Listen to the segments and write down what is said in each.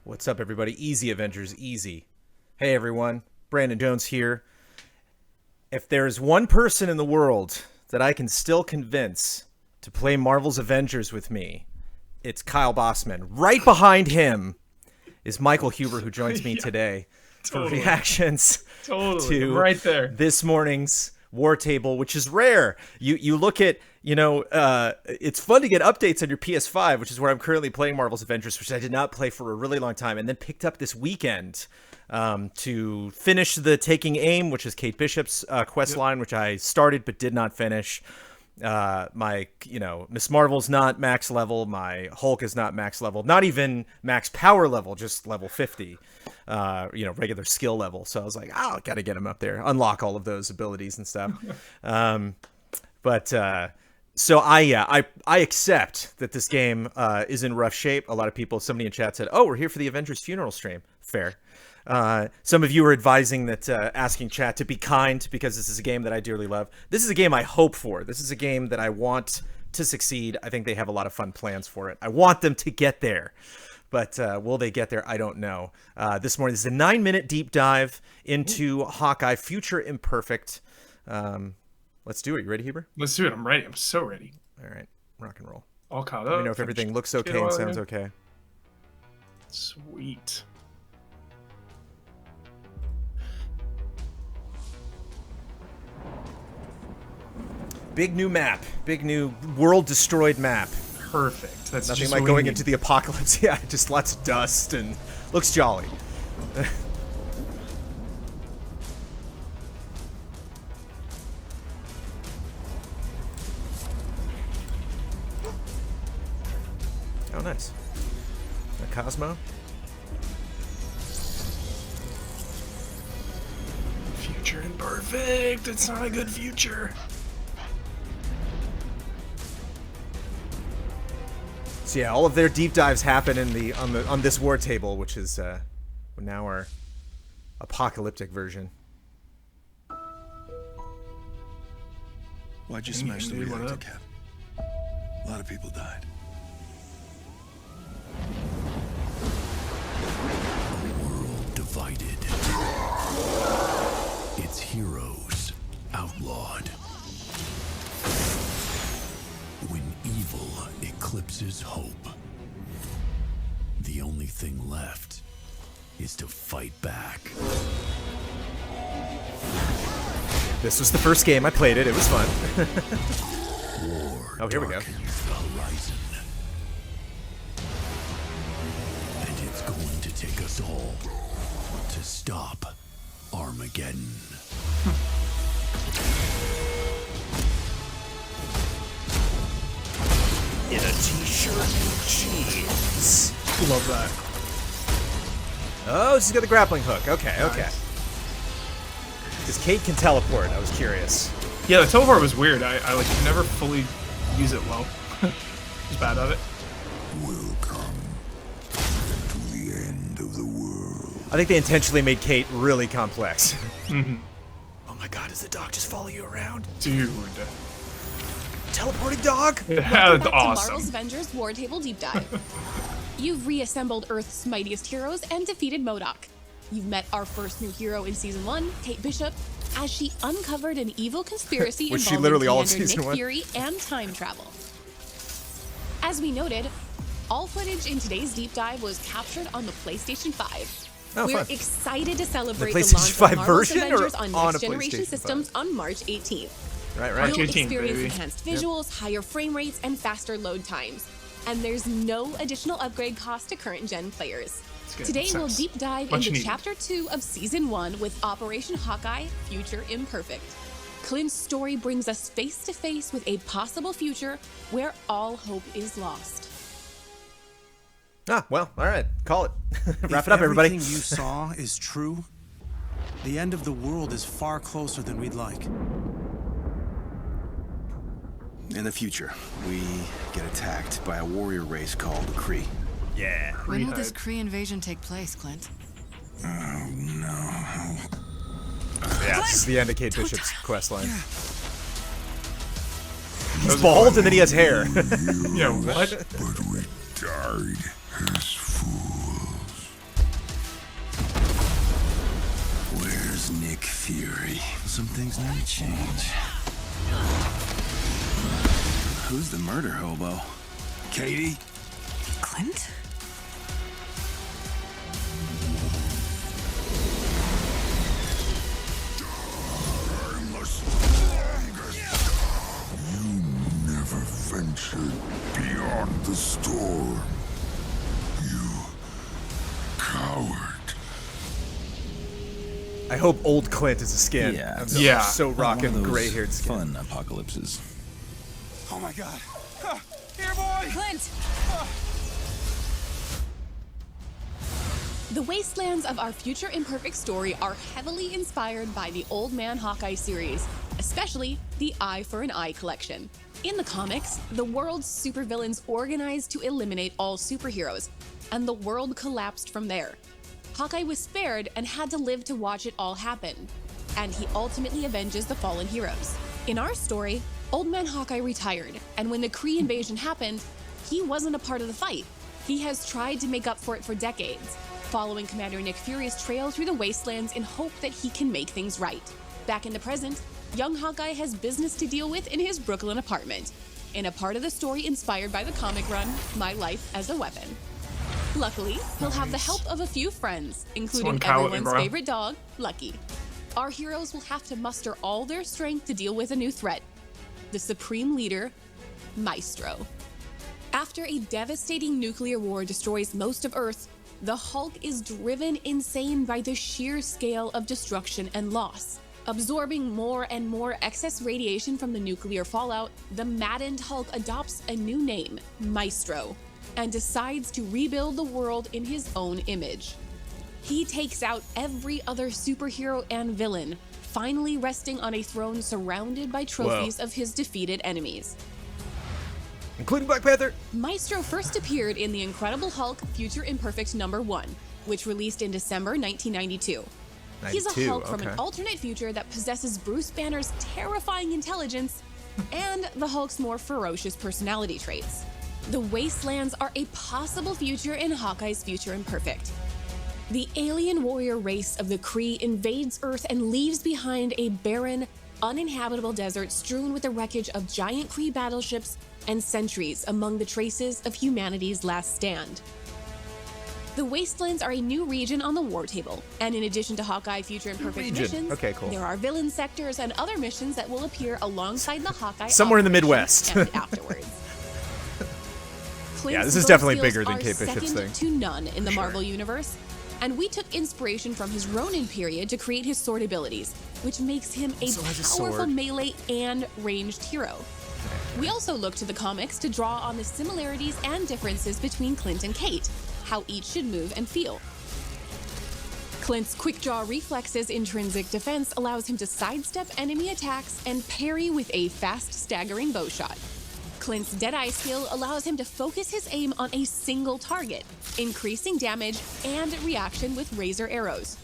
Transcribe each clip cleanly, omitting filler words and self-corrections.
What's up, everybody? Easy, Avengers, easy. Hey, everyone. Brandon Jones here. If there's one person in the world that I can still convince to play Marvel's Avengers with me, it's Kyle Bossman. Right behind him is Michael Huber, who joins me today for reactions to right there. This morning's War Table, which is rare. You look at, it's fun to get updates on your PS5, which is where I'm currently playing Marvel's Avengers, which I did not play for a really long time, and then picked up this weekend to finish the Taking Aim, which is Kate Bishop's quest line, which I started but did not finish. Miss Marvel's not max level. My Hulk is not max level. Not even max power level, just level 50. Regular skill level. So I was like, got to get him up there, unlock all of those abilities and stuff. So I accept that this game is in rough shape. A lot of people, somebody in chat said, we're here for the Avengers funeral stream. Fair. Some of you are advising that asking chat to be kind because this is a game that I dearly love. This is a game I hope for. This is a game that I want to succeed. I think they have a lot of fun plans for it. I want them to get there. But will they get there? I don't know. This morning, this is a 9-minute deep dive into Hawkeye, Future Imperfect. Let's do it. You ready, Huber? Let's do it. I'm ready. I'm so ready. All right. Rock and roll. All caught up. Let me know if everything looks okay and sounds okay. Sweet. Big new map. Big new world-destroyed map. Perfect. That's nothing just like what going we into the apocalypse. Yeah, just lots of dust and looks jolly. Oh, nice. A Cosmo. Future imperfect. It's not a good future. So yeah, all of their deep dives happen in on this War Table, which is now our apocalyptic version. Why'd you smash the reactor, Cap? A lot of people died. A world divided. Its heroes outlawed. When evil eclipses hope, the only thing left is to fight back. This was the first game I played it. It was fun. War oh, here we go. darkens the horizon. And it's going to take us all to stop Armageddon. In a t-shirt and jeans. Love that. Oh, she's got the grappling hook. Okay, Nice. okay. Because Kate can teleport. I was curious. Yeah, the teleport was weird. I like never fully use it well. I was bad at it. Welcome to the end of the world. I think they intentionally made Kate really complex. Mm-hmm. Oh my god, does the dog just follow you around? Dude. Teleporting dog? Yeah, Welcome that's back to awesome. Marvel's Avengers War Table Deep Dive. You've reassembled Earth's mightiest heroes and defeated MODOK. You've met our first new hero in Season 1, Kate Bishop, as she uncovered an evil conspiracy Was she involving literally all of Commander Season Nick 1? Fury and time travel. As we noted, all footage in today's deep dive was captured on the PlayStation 5. Oh, We're fun. excited to celebrate The the, PlayStation launch 5 of Marvel's version or Avengers on on a next generation PlayStation 5? systems on March 18th. Right, March right. You'll 18th, experience baby. enhanced visuals, higher frame rates, and faster load times. And there's no additional upgrade cost to current-gen players. good. Today we'll Sense. deep dive Much into needed. Chapter 2 of Season 1 with Operation Hawkeye, Future Imperfect. Clint's story brings us face-to-face with a possible future where all hope is lost. Ah, well, all right. Call it. Wrap If it up, everybody. everything you saw is true, the end of the world is far closer than we'd like. In the future, we get attacked by a warrior race called the Kree. Yeah. When will this Kree invasion take place, Clint? Oh no. Yeah, this is the end of Kate Bishop's quest line. He's Those are bald and then he has hair. Yeah, what? But we died as fools. Some things never change. Who's the murder hobo? Katie? Clint? You never ventured beyond the storm. You coward. I hope old Clint is a skin. Yeah. Yeah. So rocking gray-haired skin. Fun apocalypses. Oh my god. Here, boy! Clint! The wastelands of our future imperfect story are heavily inspired by the Old Man Hawkeye series, especially the Eye for an Eye collection. In the comics, the world's supervillains organized to eliminate all superheroes, and the world collapsed from there. Hawkeye was spared and had to live to watch it all happen, and he ultimately avenges the fallen heroes. In our story, Old Man Hawkeye retired, and when the Kree invasion happened, he wasn't a part of the fight. He has tried to make up for it for decades, following Commander Nick Fury's trail through the wastelands in hope that he can make things right. Back in the present, young Hawkeye has business to deal with in his Brooklyn apartment, in a part of the story inspired by the comic run, My Life as a Weapon. Luckily, he'll have the help of a few friends, including everyone's favorite dog, Lucky. Our heroes will have to muster all their strength to deal with a new threat, the Supreme Leader, Maestro. After a devastating nuclear war destroys most of Earth, the Hulk is driven insane by the sheer scale of destruction and loss. Absorbing more and more excess radiation from the nuclear fallout, the maddened Hulk adopts a new name, Maestro, and decides to rebuild the world in his own image. He takes out every other superhero and villain, finally resting on a throne surrounded by trophies of his defeated enemies. Including Black Panther. Maestro first appeared in The Incredible Hulk Future Imperfect #1, which released in December 1992. He's a Hulk from an alternate future that possesses Bruce Banner's terrifying intelligence and the Hulk's more ferocious personality traits. The Wastelands are a possible future in Hawkeye's Future Imperfect. The alien warrior race of the Kree invades Earth and leaves behind a barren, uninhabitable desert strewn with the wreckage of giant Kree battleships and sentries among the traces of humanity's last stand. The Wastelands are a new region on the War Table, and in addition to Hawkeye Future Imperfect missions, there are villain sectors and other missions that will appear alongside the Hawkeye somewhere in the Midwest and afterwards. Yeah, this is definitely bigger than Kate Bishop's thing. To none in the Marvel universe, and we took inspiration from his Ronin period to create his sword abilities, which makes him a powerful melee and ranged hero. We also looked to the comics to draw on the similarities and differences between Clint and Kate, how each should move and feel. Clint's quick draw reflexes intrinsic defense allows him to sidestep enemy attacks and parry with a fast, staggering bow shot. Clint's Deadeye skill allows him to focus his aim on a single target, increasing damage and reaction with razor arrows.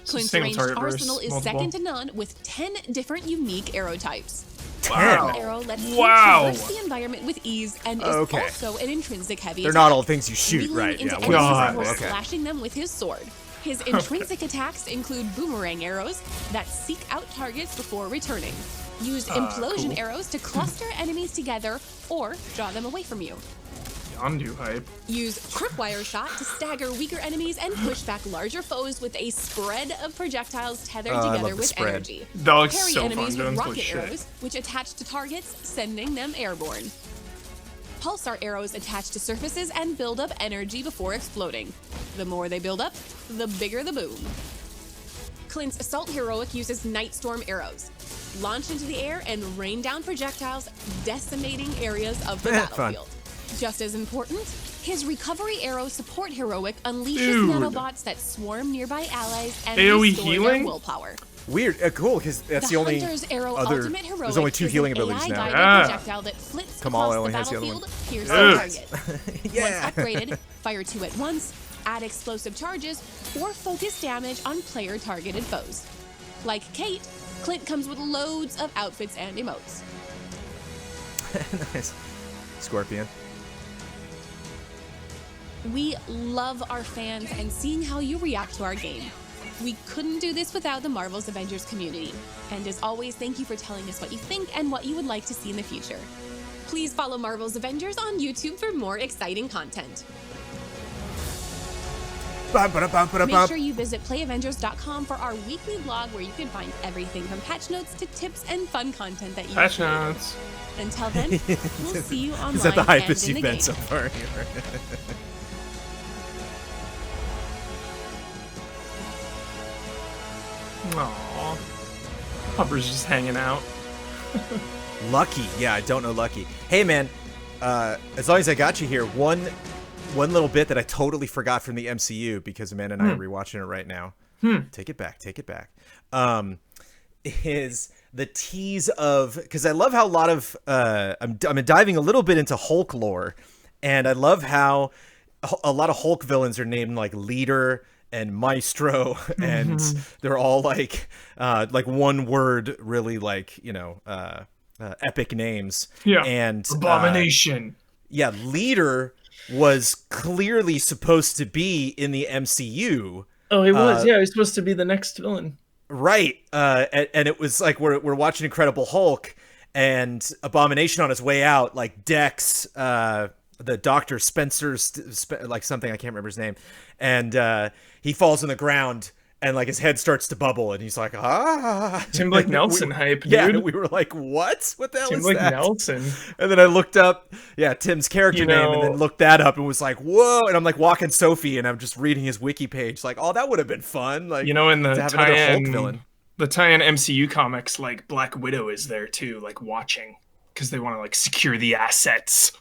Clint's ranged arsenal is second to none with 10 different unique arrow types. Wow. Arrow lets him traverse the environment with ease and is also an intrinsic heavy They're attack, not all things you shoot, right? Into Yeah. enemies before slashing them with his sword. His intrinsic attacks include boomerang arrows that seek out targets before returning. Use implosion arrows to cluster enemies together or draw them away from you. Yondu hype. Use tripwire shot to stagger weaker enemies and push back larger foes with a spread of projectiles tethered together with energy. That looks Parry so enemies fun. with rocket arrows, which attach to targets, sending them airborne. Pulsar arrows attach to surfaces and build up energy before exploding. The more they build up, the bigger the boom. Clint's Assault Heroic uses Nightstorm arrows. Launch into the air and rain down projectiles, decimating areas of the battlefield. Just as important, his Recovery Arrow Support Heroic unleashes nanobots that swarm nearby allies and restore their willpower. Weird, cool, because that's the only Hunter's Arrow other. Ultimate Heroic There's only 2 is healing an abilities now. AI-guided projectile that flits Kamal across only the has the other one. battlefield, piercing target. Yeah. Once upgraded, fire 2 at once, add explosive charges, or focus damage on player-targeted foes. Like Kate, Clint comes with loads of outfits and emotes. Nice. Scorpion. We love our fans and seeing how you react to our game. We couldn't do this without the Marvel's Avengers community. And as always, thank you for telling us what you think and what you would like to see in the future. Please follow Marvel's Avengers on YouTube for more exciting content. Make sure you visit playavengers.com for our weekly blog where you can find everything from patch notes to tips and fun content that you Patch need. notes. Until then, we'll see you online. Is that the and hypest in you've the been game. so far? Aww. Hopper's just hanging out. Lucky. Yeah, I don't know Lucky. Hey, man, as long as I got you here, one little bit that I totally forgot from the MCU because Amanda and I are rewatching it right now. Take it back. Is the tease of, because I love how a lot of I'm diving a little bit into Hulk lore, and I love how a lot of Hulk villains are named like Leader and Maestro, and they're all like one word, really like, you know, epic names. Yeah. And Abomination. yeah, Leader was clearly supposed to be in the MCU. Oh, he was. Yeah, he was supposed to be the next villain. Right. And it was like we're watching Incredible Hulk, and Abomination on his way out, like Dex, the Dr. Spencer's like something, I can't remember his name, and he falls on the ground and like his head starts to bubble and he's like, Tim Blake Nelson hype, dude. Yeah, we were like, what the hell Tim is Blake that? Nelson. And then I looked up Tim's character name, and then looked that up and was like, whoa. And I'm like walking Sophie and I'm just reading his wiki page like, oh, that would have been fun, like, You know, in the to have another Hulk villain. The tie-in MCU comics, like Black Widow is there too, like watching, because they want to like secure the assets.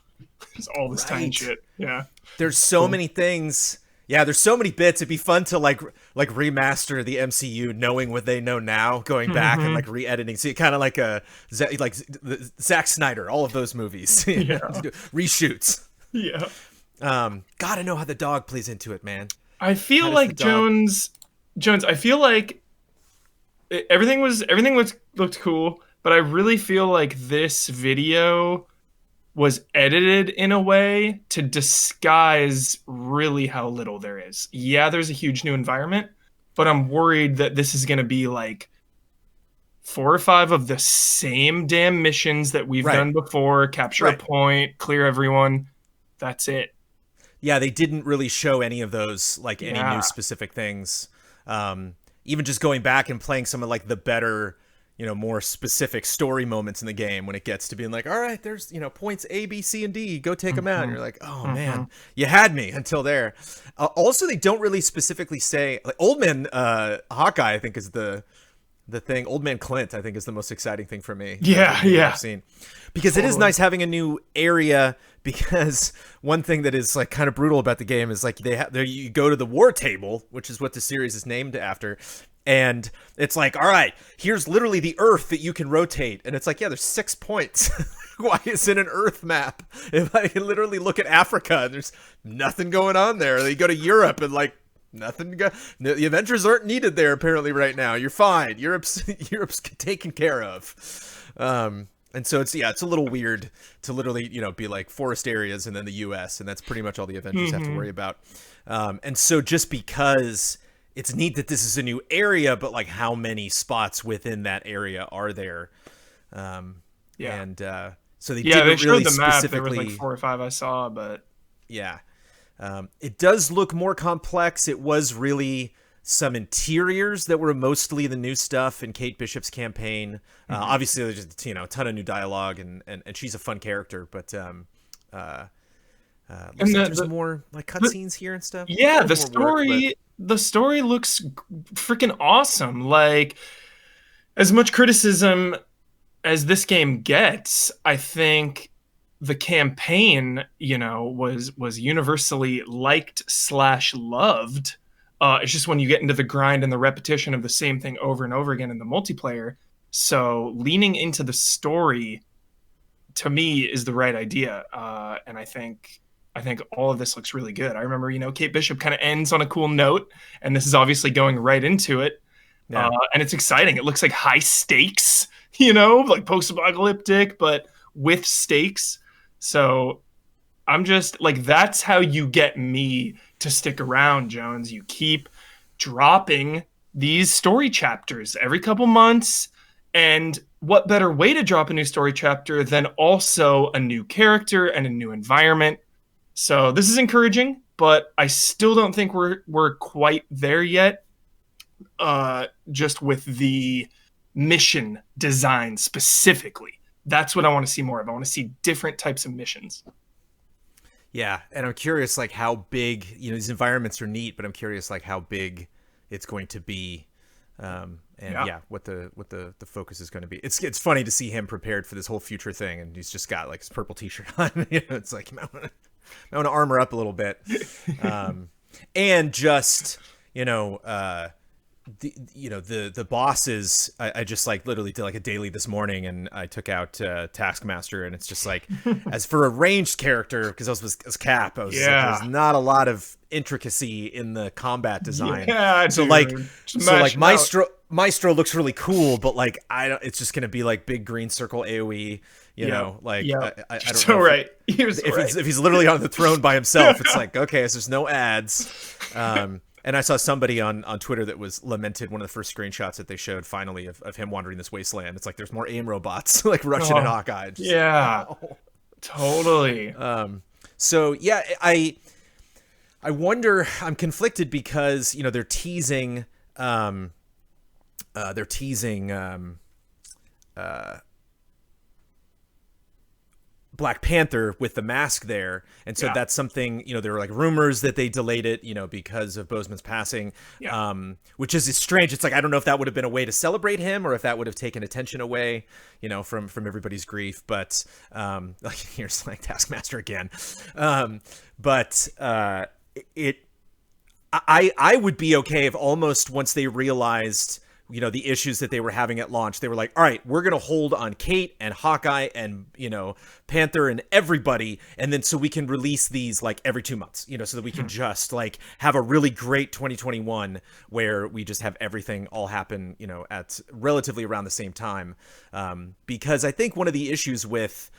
It's all this time shit. Yeah. There's so many things. Yeah, there's so many bits. It'd be fun to like remaster the MCU, knowing what they know now, going back and like re-editing. So kind of like Zack Snyder, all of those movies, reshoots. Yeah. Gotta know how the dog plays into it, man. I feel like Jones. I feel like everything looked cool, but I really feel like this video was edited in a way to disguise really how little there is. Yeah, there's a huge new environment, but I'm worried that this is going to be like 4 or 5 of the same damn missions that we've done before. Capture a point, clear everyone. That's it. Yeah, they didn't really show any of those, like any new specific things. Even just going back and playing some of like the better, more specific story moments in the game when it gets to being like, all right, there's, points A, B, C, and D, go take them out. And you're like, oh man, you had me until there. Also, they don't really specifically say, like, Old Man Hawkeye, I think, is the thing. Old Man Clint, I think, is the most exciting thing for me. Yeah. I've seen. Because it is nice having a new area, because one thing that is like kind of brutal about the game is like you go to the War Table, which is what the series is named after. And it's like, all right, here's literally the Earth that you can rotate. And it's like, yeah, there's 6 points. Why is it an Earth map? If I can literally look at Africa and there's nothing going on there. They go to Europe and like nothing. The Avengers aren't needed there apparently right now. You're fine. Europe's taken care of. And so it's a little weird to literally, be like forest areas and then the US, and that's pretty much all the Avengers have to worry about. And so just because it's neat that this is a new area, but like how many spots within that area are there? And so they didn't showed really the map. specifically. There was like 4 or 5 I saw, but yeah, it does look more complex. It was really some interiors that were mostly the new stuff in Kate Bishop's campaign. Obviously, there's just, a ton of new dialogue, and she's a fun character, but looks like there's more like cutscenes here and stuff. Yeah, There's more work, the story looks freaking awesome. Like, as much criticism as this game gets, I think the campaign, was universally liked / loved. It's just when you get into the grind and the repetition of the same thing over and over again in the multiplayer. So leaning into the story, to me, is the right idea. And I think all of this looks really good. I remember, Kate Bishop kind of ends on a cool note, and this is obviously going right into it. Yeah. And it's exciting. It looks like high stakes, like post-apocalyptic, but with stakes. So I'm just like, that's how you get me to stick around, Jones. You keep dropping these story chapters every couple months. And what better way to drop a new story chapter than also a new character and a new environment? So this is encouraging, but I still don't think we're quite there yet. Just with the mission design specifically, that's what I want to see more of. I want to see different types of missions. Yeah, and I'm curious, like, how big, you know, these environments are neat, but I'm curious, like, how big it's going to be, and what the focus is going to be. It's funny to see him prepared for this whole future thing, and he's just got like his purple T-shirt on. You know, it's like I want to armor up a little bit, and just the bosses. I just like literally did like a daily this morning, and I took out Taskmaster, and it's just like, as for a ranged character, because I was Cap, like, there's not a lot of intricacy in the combat design. Yeah, so dude. like Maestro looks really cool, but like it's just gonna be like big green circle AoE. You know, like I don't so know right. If he's literally on the throne by himself, it's like, okay, so there's no ads. And I saw somebody on Twitter that was lamented one of the first screenshots that they showed finally of him wandering this wasteland. It's like there's more aim robots like rushing at Hawkeye. Totally. So yeah, I wonder. I'm conflicted because they're teasing. Black Panther with the mask there, and so that's something, there were like rumors that they delayed it, because of Boseman's passing, which is strange. It's like, I don't know if that would have been a way to celebrate him or if that would have taken attention away, from everybody's grief. But like, here's like Taskmaster again. I would be okay if almost once they realized the issues that they were having at launch, they were like, all right, we're going to hold on Kate and Hawkeye and, Panther and everybody. And then so we can release these like every 2 months, so that we can just like have a really great 2021 where we just have everything all happen, at relatively around the same time. Because I think one of the issues with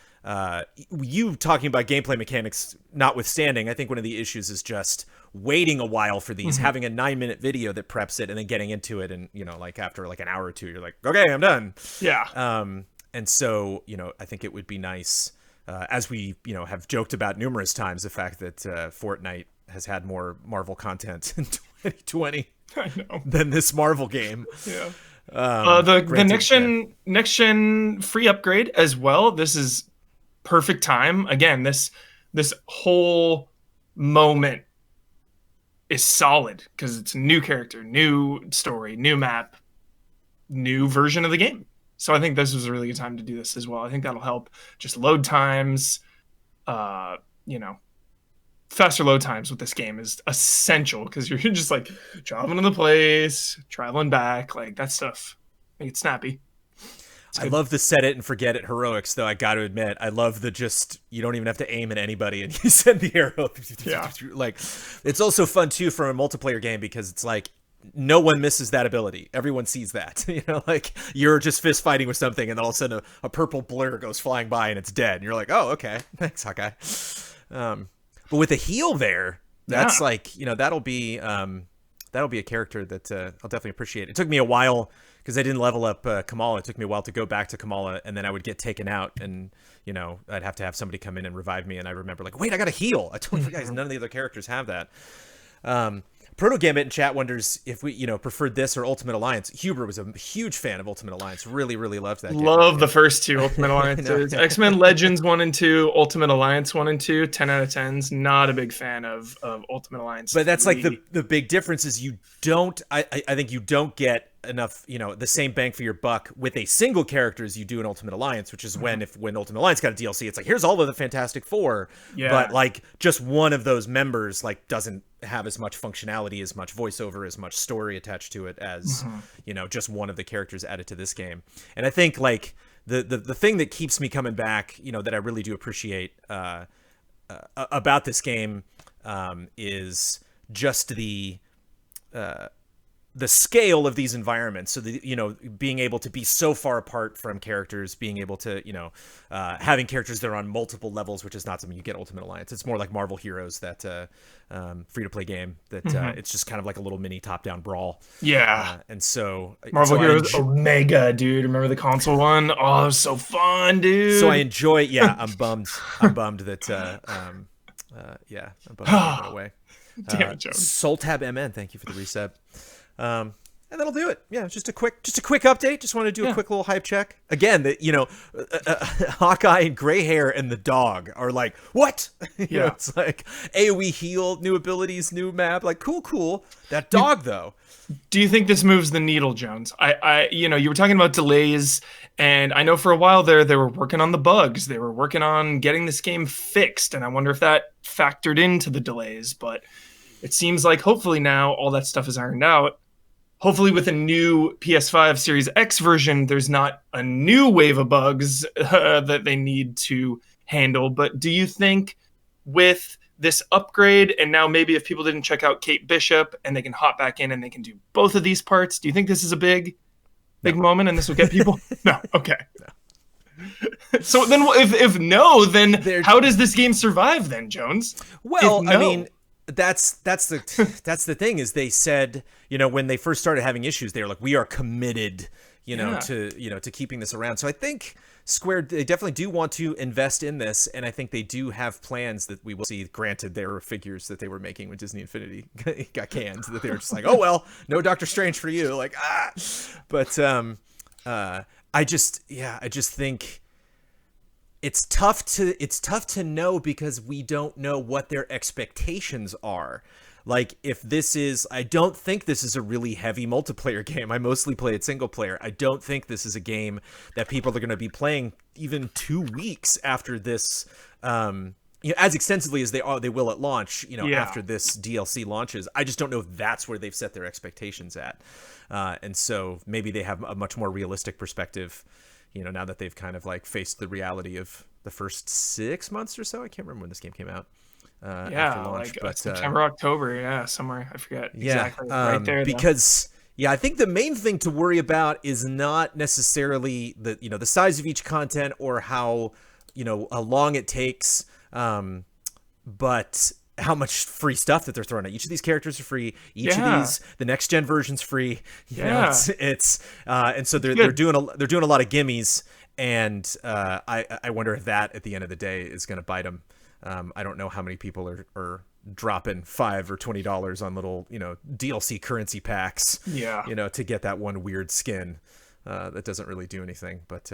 you talking about gameplay mechanics notwithstanding, I think one of the issues is just waiting a while for these, having a 9-minute video that preps it and then getting into it, and like after like an hour or two you're like, okay, I'm done. And so I think it would be nice, as we have joked about numerous times, the fact that Fortnite has had more Marvel content in 2020 than this Marvel game. The next gen free upgrade as well. This is perfect time. Again, this whole moment is solid because it's a new character, new story, new map, new version of the game. So I think this was a really good time to do this as well. I think that'll help just load times. Faster load times with this game is essential because you're just like traveling to the place, traveling back, like that stuff. Make it snappy. I love the set it and forget it heroics, though. I got to admit, I love the just, you don't even have to aim at anybody and you send the arrow. Like, it's also fun too for a multiplayer game because it's like no one misses that ability. Everyone sees that. Like you're just fist fighting with something and then all of a sudden a purple blur goes flying by and it's dead. And you're like, oh, okay, thanks, Hawkeye. But with a heal there, that's like, that'll be a character that I'll definitely appreciate. It took me a while because I didn't level up Kamala. It took me a while to go back to Kamala, and then I would get taken out, and I'd have to have somebody come in and revive me. And I remember like, wait, I got a heal. I totally forgot. None of the other characters have that. Proto Gambit in chat wonders if we, preferred this or Ultimate Alliance. Huber was a huge fan of Ultimate Alliance. Really, really loved that game. Love the first two Ultimate Alliances. X-Men Legends 1 and 2, Ultimate Alliance 1 and 2, 10 out of 10s. Not a big fan of Ultimate Alliance. But that's like the big difference is you don't, I think you don't get enough, the same bang for your buck with a single character as you do in Ultimate Alliance, which is when Ultimate Alliance got a DLC, it's like, here's all of the Fantastic Four, but like just one of those members like doesn't have as much functionality, as much voiceover, as much story attached to it as just one of the characters added to this game. And I think like the thing that keeps me coming back, that I really do appreciate about this game is just the the scale of these environments. So being able to be so far apart from characters, being able to, having characters that are on multiple levels, which is not something you get Ultimate Alliance. It's more like Marvel Heroes, that free-to-play game that it's just kind of like a little mini top-down brawl. Yeah. And so Marvel Heroes Omega, dude. Remember the console one? Oh, it was so fun, dude. So I enjoy. Yeah, I'm bummed. I'm bummed that. I'm bummed that it went away. Damn it, Jones. Soltab MN, thank you for the reset. And that'll do it. Yeah, just a quick update. Just want to do a quick little hype check. Again, Hawkeye and gray hair and the dog are like, what? You know, it's like AoE heal, new abilities, new map. Like, cool. That dog, though. Do you think this moves the needle, Jones? You were talking about delays, and I know for a while there, they were working on the bugs. They were working on getting this game fixed, and I wonder if that factored into the delays. But it seems like hopefully now all that stuff is ironed out. Hopefully with a new PS5 Series X version, there's not a new wave of bugs that they need to handle. But do you think with this upgrade, and now maybe if people didn't check out Kate Bishop and they can hop back in and they can do both of these parts, do you think this is a big moment and this will get people? No. Okay. No. So then if no, then how does this game survive then, Jones? Well, no. I mean, that's the thing is they said, when they first started having issues, they were like, we are committed, to keeping this around. So I think Square, they definitely do want to invest in this, and I think they do have plans that we will see. Granted, there were figures that they were making when Disney Infinity got canned that they were just like, oh well, no Doctor Strange for you, like But I just think it's tough to know because we don't know what their expectations are. Like, if this is, I don't think this is a really heavy multiplayer game. I mostly play it single player. I don't think this is a game that people are going to be playing even 2 weeks after this, as extensively as they will at launch, after this DLC launches. I just don't know if that's where they've set their expectations at. And so maybe they have a much more realistic perspective, now that they've kind of like faced the reality of the first 6 months or so. I can't remember when this game came out. After launch, but September, October, somewhere, I forget exactly. Right there, because I think the main thing to worry about is not necessarily the size of each content or how long it takes, but how much free stuff that they're throwing at. Each of these characters are free. Each of these, the next gen version's free. It's and so they're doing a lot of gimmies, and I wonder if that at the end of the day is going to bite them. I don't know how many people are dropping $5 or $20 on little, DLC currency packs, to get that one weird skin that doesn't really do anything. But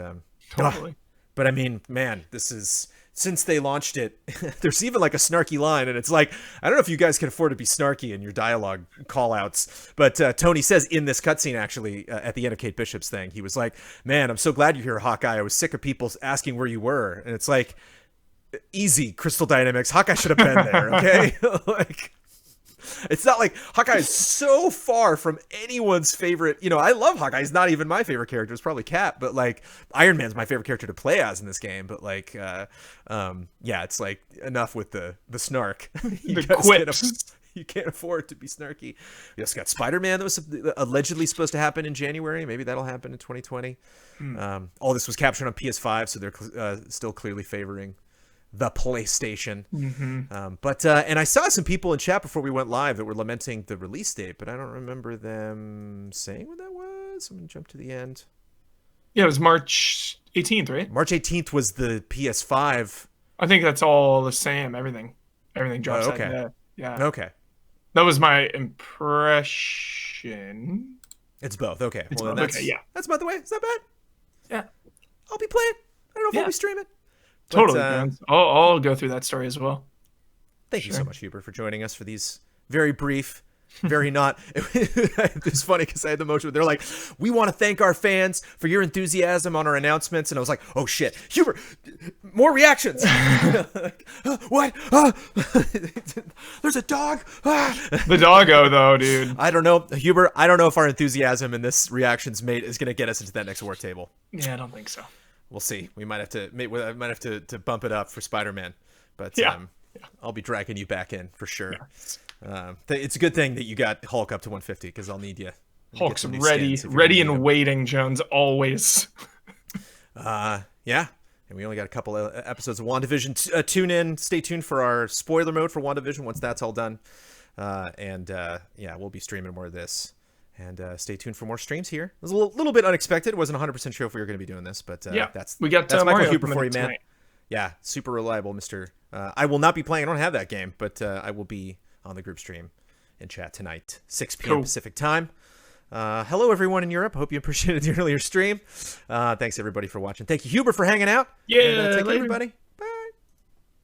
totally. But I mean, man, this is, since they launched it, there's even like a snarky line, and it's like, I don't know if you guys can afford to be snarky in your dialogue call outs, but Tony says in this cutscene, actually, at the end of Kate Bishop's thing, he was like, man, I'm so glad you're here, Hawkeye. I was sick of people asking where you were. And it's like, easy, Crystal Dynamics. Hawkeye should have been there, okay? Like, it's not like Hawkeye is so far from anyone's favorite. I love Hawkeye. He's not even my favorite character. It's probably Cap, but like Iron Man's my favorite character to play as in this game. But like, it's like enough with the snark. The quips. You can't afford to be snarky. We also got Spider-Man that was allegedly supposed to happen in January. Maybe that'll happen in 2020. All this was captured on PS5, so they're still clearly favoring the PlayStation. And I saw some people in chat before we went live that were lamenting the release date, but I don't remember them saying what that was. I'm gonna jump to the end. Yeah, it was March 18th, right? March 18th was the PS5. I think that's all the same. Everything drops that day. Yeah. Okay. That was my impression. It's both. Okay. It's both. Okay, yeah. That's by the way. It's not bad. Yeah. I'll be playing. I don't know if I'll be streaming. Totally, man. I'll go through that story as well. Thank you so much, Hubert, for joining us for these very brief, very not. It's funny because I had the motion. They're like, we want to thank our fans for your enthusiasm on our announcements. And I was like, oh, shit. Hubert, more reactions. What? There's a dog. The doggo, though, dude. I don't know. Hubert, I don't know if our enthusiasm in this reactions mate is going to get us into that next war table. Yeah, I don't think so. We'll see. I might have to bump it up for Spider-Man, but I'll be dragging you back in for sure. Yeah. It's a good thing that you got Hulk up to 150 because I'll need you Hawk's some new ready, skins if you're gonna need and 'em. waiting, Jones, always. Yeah. And we only got a couple of episodes of WandaVision. Tune in, stay tuned for our spoiler mode for WandaVision once that's all done. Yeah, we'll be streaming more of this. And stay tuned for more streams here. It was a little bit unexpected. Wasn't 100% sure if we were going to be doing this, but yeah, that's Michael Michael Huber for you, man. tonight. Yeah, super reliable, Mr. I will not be playing. I don't have that game, but I will be on the group stream in chat tonight, 6 p.m. Pacific time. Hello, everyone in Europe. Hope you appreciated the earlier stream. Thanks, everybody, for watching. Thank you, Huber, for hanging out. Yeah, and, take care, later. everybody.